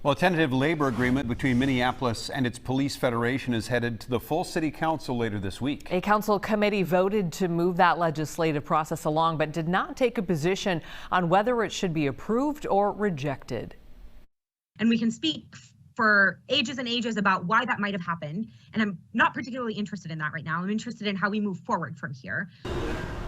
Well, a tentative labor agreement between Minneapolis and its police federation is headed to the full city council later this week. A council committee voted to move that legislative process along, but did not take a position on whether it should be approved or rejected. And we can speak for ages and ages about why that might have happened. And I'm not particularly interested in that right now. I'm interested in how we move forward from here.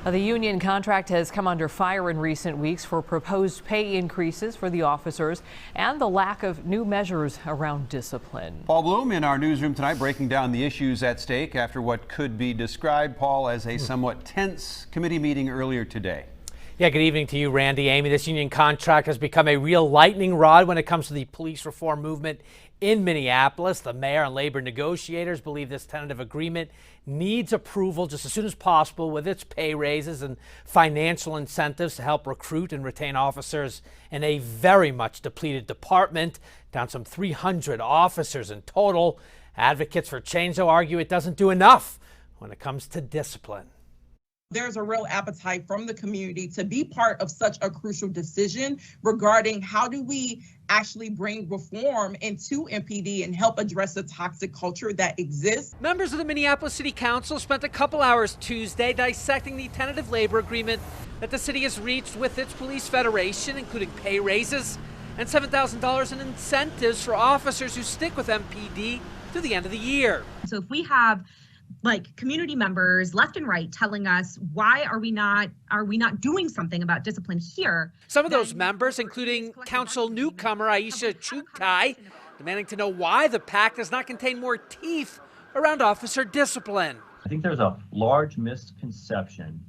The union contract has come under fire in recent weeks for proposed pay increases for the officers and the lack of new measures around discipline. Paul Bloom in our newsroom tonight breaking down the issues at stake after what could be described, Paul, as a somewhat tense committee meeting earlier today. Yeah, good evening to you, Randy. Amy, this union contract has become a real lightning rod when it comes to the police reform movement in Minneapolis. The mayor and labor negotiators believe this tentative agreement needs approval just as soon as possible, with its pay raises and financial incentives to help recruit and retain officers in a very much depleted department, down some 300 officers in total. Advocates for change, though, argue it doesn't do enough when it comes to discipline. There's a real appetite from the community to be part of such a crucial decision regarding how do we actually bring reform into MPD and help address the toxic culture that exists. Members of the Minneapolis City Council spent a couple hours Tuesday dissecting the tentative labor agreement that the city has reached with its police federation, including pay raises and $7,000 in incentives for officers who stick with MPD through the end of the year. So if we have community members left and right telling us why are we not doing something about discipline here. Some of those members, including council newcomer Aisha Chuktai, demanding to know why the pact does not contain more teeth around officer discipline. I think there's a large misconception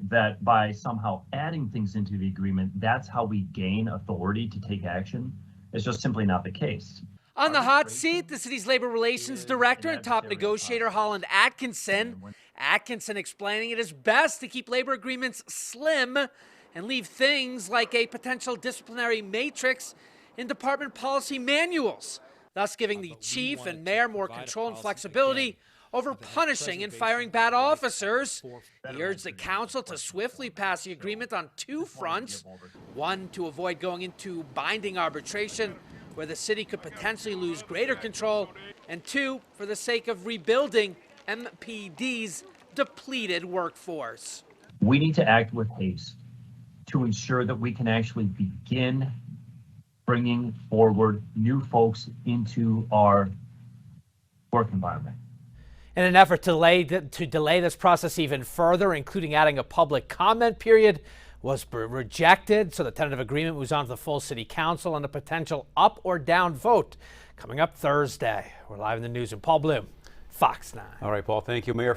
that by somehow adding things into the agreement, that's how we gain authority to take action. It's just simply not the case. On the hot seat, the city's labor relations director and top negotiator, Holland Atkinson. Atkinson explaining it is best to keep labor agreements slim and leave things like a potential disciplinary matrix in department policy manuals, thus giving the chief and mayor more control and flexibility over punishing and firing bad officers. He urged the council to swiftly pass the agreement on two fronts. One, to avoid going into binding arbitration where the city could potentially lose greater control, and two, for the sake of rebuilding MPD's depleted workforce. We need to act with haste to ensure that we can actually begin bringing forward new folks into our work environment. In an effort to delay this process even further, including adding a public comment period, was rejected, so the tentative agreement moves on to the full city council and a potential up or down vote coming up Thursday. We're live in the news, and Paul Bloom, Fox 9. All right, Paul, thank you, Mayor.